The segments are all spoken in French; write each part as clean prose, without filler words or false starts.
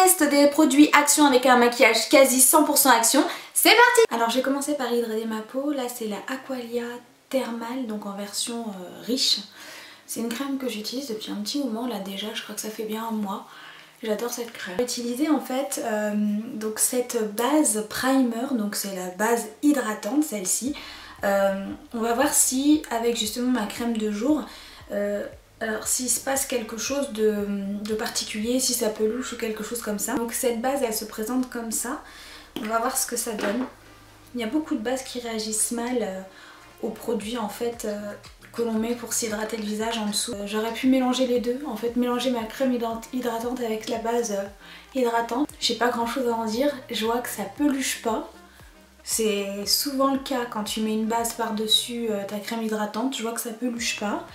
test des produits Action avec un maquillage quasi 100% Action. C'est parti! Alors j'ai commencé par hydrater ma peau. Là c'est la Aqualia Thermal, donc en version riche. C'est une crème que j'utilise depuis un petit moment là déjà, je crois que ça fait bien un mois. J'adore cette crème. J'ai utilisé en fait donc cette base primer, donc c'est la base hydratante celle-ci. On va voir si avec justement ma crème de jour, alors s'il se passe quelque chose de particulier, si ça peluche ou quelque chose comme ça. Donc cette base elle se présente comme ça, on va voir ce que ça donne. Il y a beaucoup de bases qui réagissent mal aux produits en fait que l'on met pour s'hydrater le visage en dessous. J'aurais pu mélanger les deux, en fait mélanger ma crème hydratante avec la base hydratante. J'ai pas grand chose à en dire, je vois que ça peluche pas. C'est souvent le cas quand tu mets une base par dessus ta crème hydratante, je vois que ça peluche pas.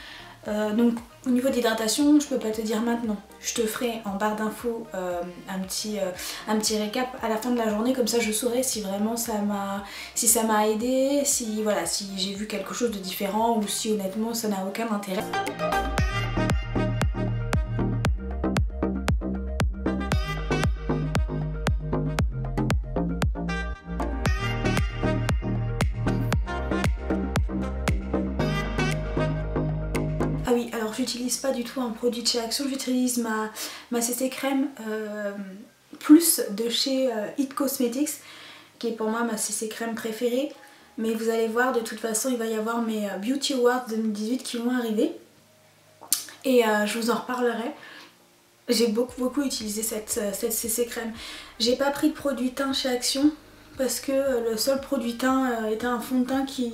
Donc au niveau d'hydratation, je peux pas te dire maintenant. Je te ferai en barre d'infos un petit récap à la fin de la journée, comme ça je saurai si vraiment ça m'a aidé, si voilà, si j'ai vu quelque chose de différent ou si honnêtement ça n'a aucun intérêt. Ah oui, alors j'utilise pas du tout un produit de chez Action, j'utilise ma CC crème plus de chez It Cosmetics, qui est pour moi ma CC crème préférée. Mais vous allez voir, de toute façon il va y avoir mes Beauty Awards 2018 qui vont arriver. Et je vous en reparlerai. J'ai beaucoup utilisé cette CC crème. J'ai pas pris de produit teint chez Action parce que le seul produit teint était un fond de teint qui...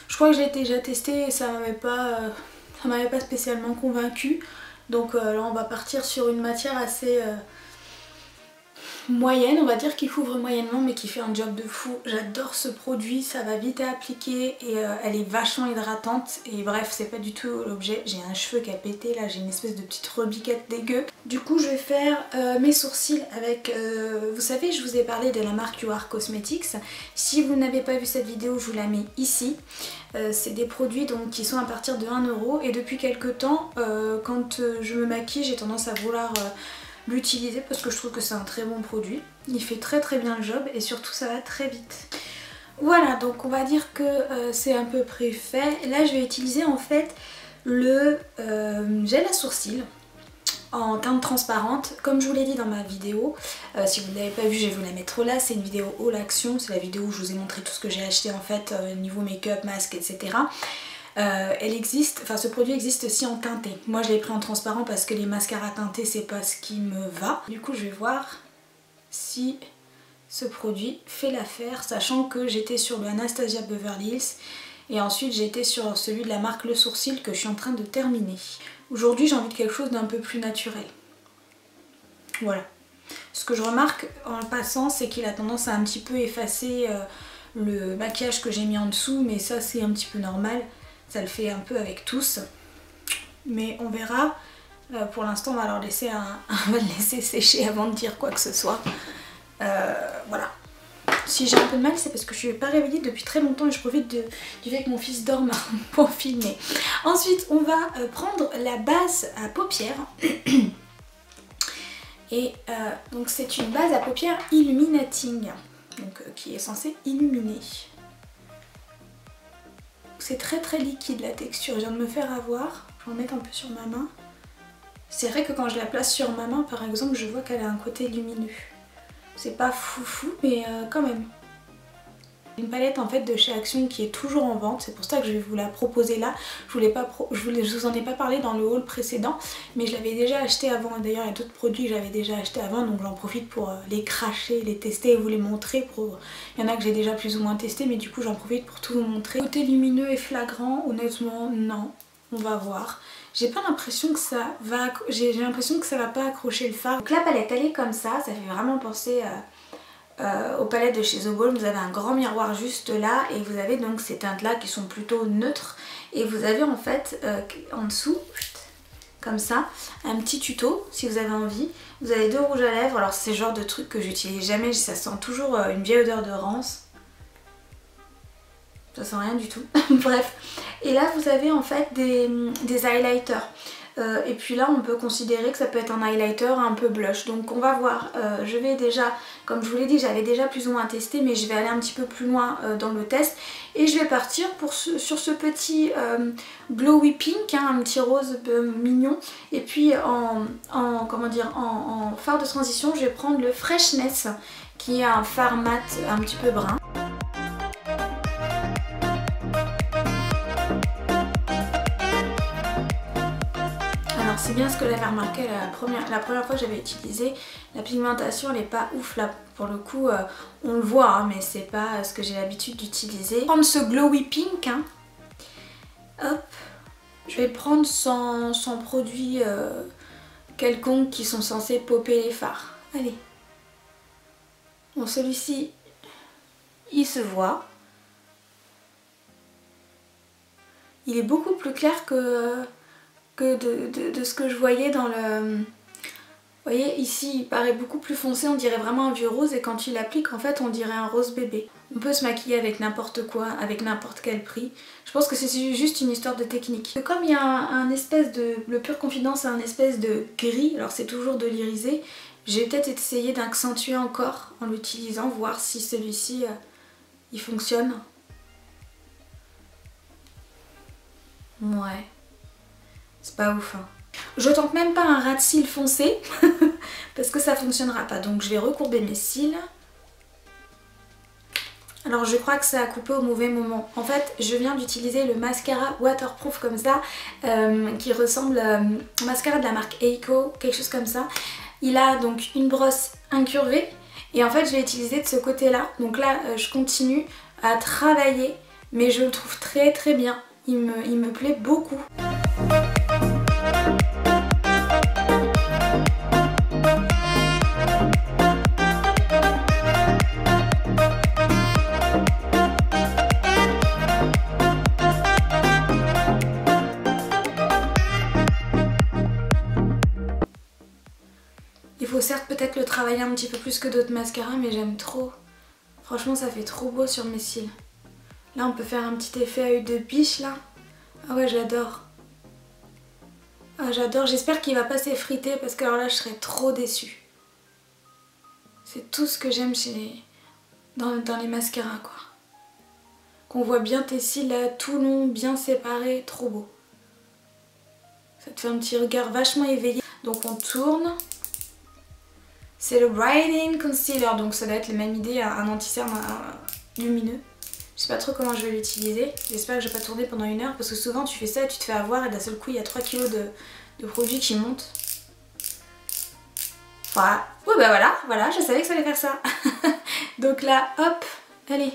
Je crois que j'ai déjà testé et ça m'avait pas spécialement convaincue. Donc là on va partir sur une matière assez moyenne, on va dire, qui couvre moyennement mais qui fait un job de fou. J'adore ce produit, ça va vite à appliquer et elle est vachement hydratante. Et bref, c'est pas du tout l'objet. J'ai un cheveu qui a pété là, j'ai une espèce de petite rebiquette dégueu. Du coup je vais faire mes sourcils avec, vous savez, je vous ai parlé de la marque You Are Cosmetics. Si vous n'avez pas vu cette vidéo, je vous la mets ici. C'est des produits donc qui sont à partir de 1 € et depuis quelques temps quand je me maquille, j'ai tendance à vouloir l'utiliser parce que je trouve que c'est un très bon produit. Il fait très bien le job et surtout ça va très vite. Voilà, donc on va dire que c'est à peu près fait. Là je vais utiliser en fait le gel à sourcils en teinte transparente. Comme je vous l'ai dit dans ma vidéo, si vous ne l'avez pas vue, je vais vous la mettre là. C'est une vidéo haul action, c'est la vidéo où je vous ai montré tout ce que j'ai acheté en fait niveau make-up, masque, etc. Elle existe, enfin ce produit existe aussi en teinté. Moi je l'ai pris en transparent parce que les mascaras teintés c'est pas ce qui me va. Du coup je vais voir si ce produit fait l'affaire, sachant que j'étais sur le Anastasia Beverly Hills et ensuite j'étais sur celui de la marque Le Sourcil que je suis en train de terminer. Aujourd'hui j'ai envie de quelque chose d'un peu plus naturel. Voilà. Ce que je remarque en le passant, c'est qu'il a tendance à un petit peu effacer le maquillage que j'ai mis en dessous, mais ça c'est un petit peu normal. Ça le fait un peu avec tous, mais on verra. Pour l'instant on va leur laisser on va le laisser sécher avant de dire quoi que ce soit. Voilà. Si j'ai un peu de mal, c'est parce que je ne suis pas réveillée depuis très longtemps et je profite du fait que mon fils dorme pour filmer. Ensuite on va prendre la base à paupières. Et donc c'est une base à paupières illuminating, donc qui est censée illuminer. C'est très liquide la texture, je viens de me faire avoir, je vais en mettre un peu sur ma main. C'est vrai que quand je la place sur ma main par exemple, je vois qu'elle a un côté lumineux. C'est pas foufou mais quand même. Une palette en fait de chez Action qui est toujours en vente, c'est pour ça que je vais vous la proposer là. Je vous en ai pas parlé dans le haul précédent, mais je l'avais déjà acheté avant. D'ailleurs il y a d'autres produits que j'avais déjà acheté avant, donc j'en profite pour les cracher, les tester et vous les montrer. Il y en a que j'ai déjà plus ou moins testé, mais du coup j'en profite pour tout vous montrer. Côté lumineux et flagrant, honnêtement non, on va voir. J'ai pas l'impression que ça va, j'ai l'impression que ça va pas accrocher le fard. Donc la palette elle est comme ça fait vraiment penser aux palettes de chez The Balm. Vous avez un grand miroir juste là et vous avez donc ces teintes là qui sont plutôt neutres et vous avez en fait en dessous comme ça un petit tuto si vous avez envie. Vous avez 2 rouges à lèvres, alors c'est le genre de truc que j'utilise jamais, ça sent toujours une vieille odeur de rance. Ça sent rien du tout. Bref. Et là vous avez en fait des highlighters. Et puis là on peut considérer que ça peut être un highlighter un peu blush. Donc on va voir, je vais déjà, comme je vous l'ai dit, j'avais déjà plus ou moins testé, mais je vais aller un petit peu plus loin dans le test. Et je vais partir sur ce petit glowy pink, hein, un petit rose mignon. Et puis en fard de transition, je vais prendre le Freshness, qui est un fard mat un petit peu brun. Alors c'est bien ce que j'avais remarqué la première fois que j'avais utilisé, la pigmentation elle est pas ouf là, pour le coup on le voit hein, mais c'est pas ce que j'ai l'habitude d'utiliser. Prendre ce glowy pink, hein. Hop, je vais le prendre sans produit quelconque qui sont censés popper les fards. Allez. Bon, celui-ci, il se voit. Il est beaucoup plus clair que de ce que je voyais dans le... Vous voyez, ici, il paraît beaucoup plus foncé, on dirait vraiment un vieux rose, et quand il l'applique, en fait, on dirait un rose bébé. On peut se maquiller avec n'importe quoi, avec n'importe quel prix. Je pense que c'est juste une histoire de technique. Comme il y a un espèce de... Le Pure Confidence a un espèce de gris, alors c'est toujours de l'irisé, j'ai peut-être essayé d'accentuer encore en l'utilisant, voir si celui-ci il fonctionne. Ouais, c'est pas ouf hein. Je tente même pas un ras de cils foncé parce que ça fonctionnera pas, donc je vais recourber mes cils. Alors je crois que ça a coupé au mauvais moment. En fait je viens d'utiliser le mascara waterproof comme ça qui ressemble au mascara de la marque Eiko, quelque chose comme ça. Il a donc une brosse incurvée et en fait je l'ai utilisé de ce côté là. Donc là je continue à travailler mais je le trouve très très bien. Il me plaît beaucoup. Il faut certes peut-être le travailler un petit peu plus que d'autres mascaras, mais j'aime trop. Franchement, ça fait trop beau sur mes cils. Là, on peut faire un petit effet œil de biche, là. Ah ouais, j'adore. Ah, j'adore. J'espère qu'il va pas s'effriter, parce que alors là, je serais trop déçue. C'est tout ce que j'aime dans les mascaras, quoi. Qu'on voit bien tes cils, là, tout longs, bien séparés. Trop beau. Ça te fait un petit regard vachement éveillé. Donc, on tourne. C'est le Brightening Concealer, donc ça doit être la même idée, un anti-cerne lumineux. Je sais pas trop comment je vais l'utiliser. J'espère que je vais pas tourner pendant 1 heure parce que souvent tu fais ça et tu te fais avoir et d'un seul coup il y a 3 kg de produits qui montent. Voilà. Ouais bah voilà, je savais que ça allait faire ça. Donc là, hop, allez.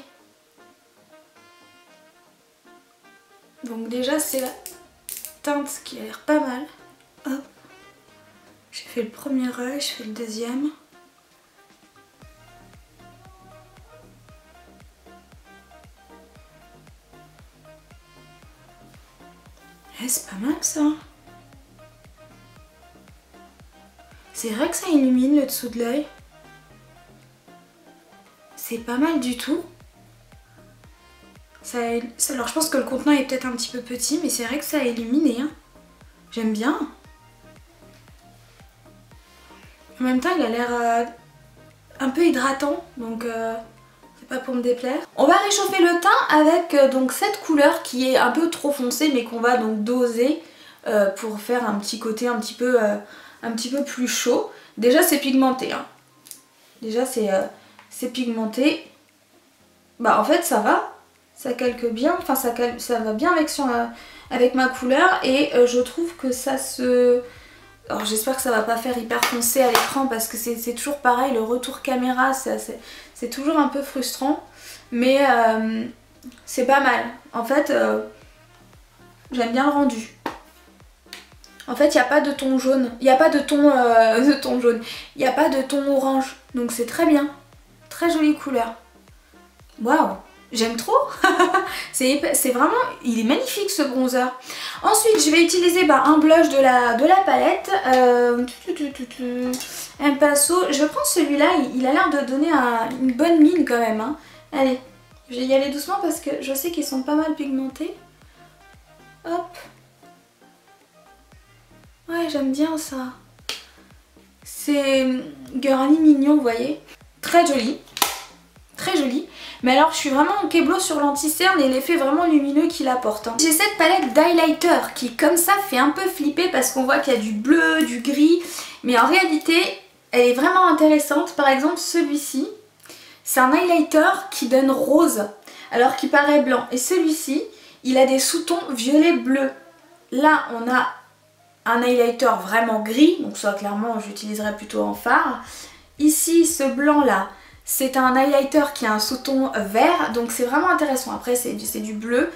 Donc déjà c'est la teinte qui a l'air pas mal. Hop. J'ai fait le premier œil, je fais le deuxième. Eh, c'est pas mal ça. C'est vrai que ça illumine le dessous de l'œil. C'est pas mal du tout. Alors je pense que le contenant est peut-être un petit peu petit, mais c'est vrai que ça a illuminé. Hein. J'aime bien. En même temps, il a l'air un peu hydratant, donc c'est pas pour me déplaire. On va réchauffer le teint avec donc cette couleur qui est un peu trop foncée, mais qu'on va donc doser pour faire un petit côté un petit peu plus chaud. Déjà, c'est pigmenté. Hein. Déjà, c'est pigmenté. Bah, en fait, ça va. Ça calque bien. Enfin, ça va bien avec ma couleur. Et je trouve que ça se... Alors j'espère que ça va pas faire hyper foncé à l'écran parce que c'est toujours pareil, le retour caméra c'est toujours un peu frustrant, mais c'est pas mal. En fait j'aime bien le rendu. En fait il n'y a pas de ton jaune, il n'y a pas de ton jaune, il n'y a pas de ton orange, donc c'est très bien, très jolie couleur. Waouh, j'aime trop. C'est vraiment, il est magnifique ce bronzer. Ensuite je vais utiliser un blush de la palette, un pinceau. Je vais prendre celui-là, il a l'air de donner une bonne mine quand même. Hein. Allez, je vais y aller doucement parce que je sais qu'ils sont pas mal pigmentés. Hop. ouais, j'aime bien ça. C'est girly mignon, vous voyez. Très joli. Très joli. Mais alors je suis vraiment en keblo sur l'anti-cerne et l'effet vraiment lumineux qu'il apporte. Hein. J'ai cette palette d'highlighter qui comme ça fait un peu flipper parce qu'on voit qu'il y a du bleu, du gris. Mais en réalité, elle est vraiment intéressante. Par exemple celui-ci, c'est un highlighter qui donne rose alors qu'il paraît blanc. Et celui-ci, il a des sous-tons violet-bleu. Là, on a un highlighter vraiment gris, donc ça clairement j'utiliserai plutôt en fard. Ici, ce blanc-là, c'est un highlighter qui a un sous-ton vert, donc c'est vraiment intéressant. Après, c'est du bleu.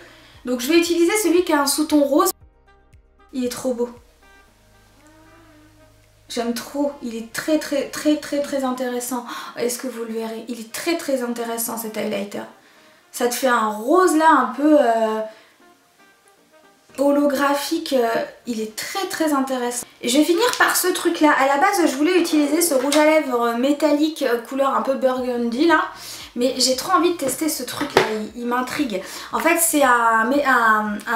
Donc je vais utiliser celui qui a un sous-ton rose. Il est trop beau. J'aime trop. Il est très intéressant. Est-ce que vous le verrez? Il est très intéressant cet highlighter. Ça te fait un rose là un peu holographique. Il est très intéressant. Et je vais finir par ce truc là. À la base je voulais utiliser ce rouge à lèvres métallique couleur un peu burgundy là. Mais j'ai trop envie de tester ce truc là, il m'intrigue. En fait c'est un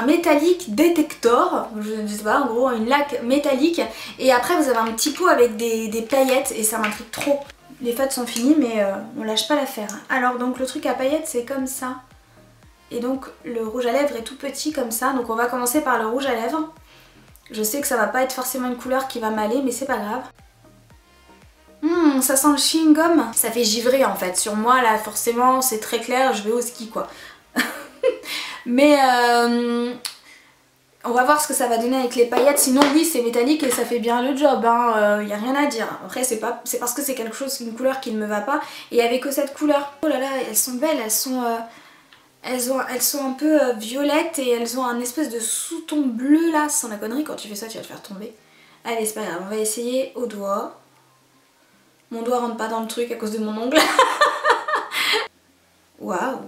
métallique détector, je sais pas, en gros une laque métallique. Et après vous avez un petit pot avec des paillettes et ça m'intrigue trop. Les fêtes sont finies mais on lâche pas l'affaire. Alors donc le truc à paillettes c'est comme ça. Et donc le rouge à lèvres est tout petit comme ça. Donc on va commencer par le rouge à lèvres. Je sais que ça va pas être forcément une couleur qui va m'aller mais c'est pas grave. Ça sent le chewing gum. Ça fait givrer en fait. Sur moi là forcément c'est très clair, je vais au ski quoi. Mais on va voir ce que ça va donner avec les paillettes. Sinon oui c'est métallique et ça fait bien le job. Hein. Y a rien à dire. Après c'est parce que c'est quelque chose, une couleur qui ne me va pas. Et il n'y avait que cette couleur. Oh là là elles sont belles, elles sont un peu violettes et elles ont un espèce de sous-ton bleu là. Sans la connerie, quand tu fais ça tu vas te faire tomber. Allez c'est pas grave, on va essayer au doigt. Mon doigt rentre pas dans le truc à cause de mon ongle. Waouh.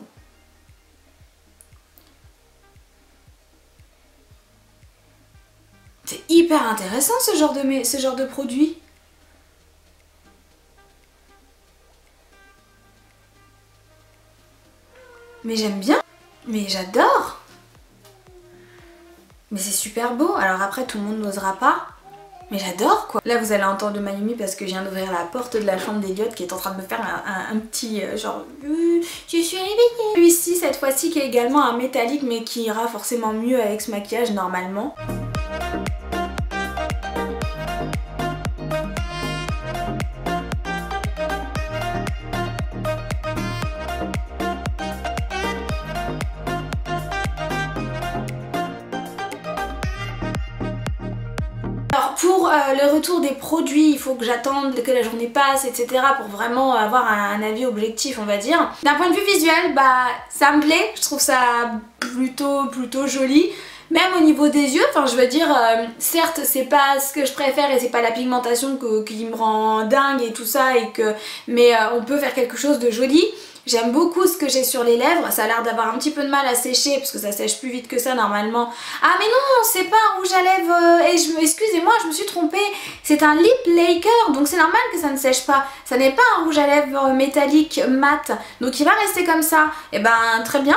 C'est hyper intéressant ce genre de produit. Mais j'aime bien. Mais j'adore. Mais c'est super beau. Alors après tout le monde n'osera pas. Mais j'adore quoi. Là vous allez entendre Mayumi parce que je viens d'ouvrir la porte de la chambre d'Eliott qui est en train de me faire un petit genre je suis réveillée. Celui-ci cette fois-ci qui est également un métallique mais qui ira forcément mieux avec ce maquillage normalement. Alors pour le retour des produits, il faut que j'attende que la journée passe, etc. pour vraiment avoir un avis objectif, on va dire. D'un point de vue visuel, bah ça me plaît, je trouve ça plutôt joli. Même au niveau des yeux, enfin je veux dire, certes c'est pas ce que je préfère et c'est pas la pigmentation qui me rend dingue et tout ça, mais on peut faire quelque chose de joli. J'aime beaucoup ce que j'ai sur les lèvres, ça a l'air d'avoir un petit peu de mal à sécher parce que ça sèche plus vite que ça normalement. Ah mais non, c'est pas un rouge à lèvres, excusez-moi, je me suis trompée, c'est un lip lacquer, donc c'est normal que ça ne sèche pas. Ça n'est pas un rouge à lèvres métallique mat, donc il va rester comme ça. Et ben très bien,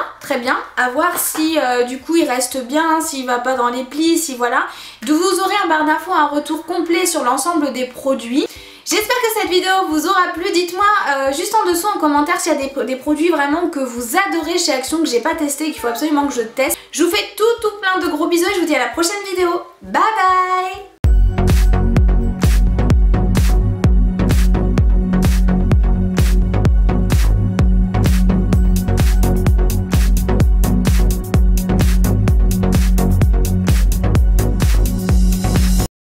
à voir si du coup il reste bien, s'il va pas dans les plis, si voilà. Vous aurez un barre d'infos, un retour complet sur l'ensemble des produits. J'espère que cette vidéo vous aura plu. Dites-moi juste en dessous en commentaire s'il y a des produits vraiment que vous adorez chez Action, que j'ai pas testé et qu'il faut absolument que je teste. Je vous fais tout plein de gros bisous et je vous dis à la prochaine vidéo. Bye bye.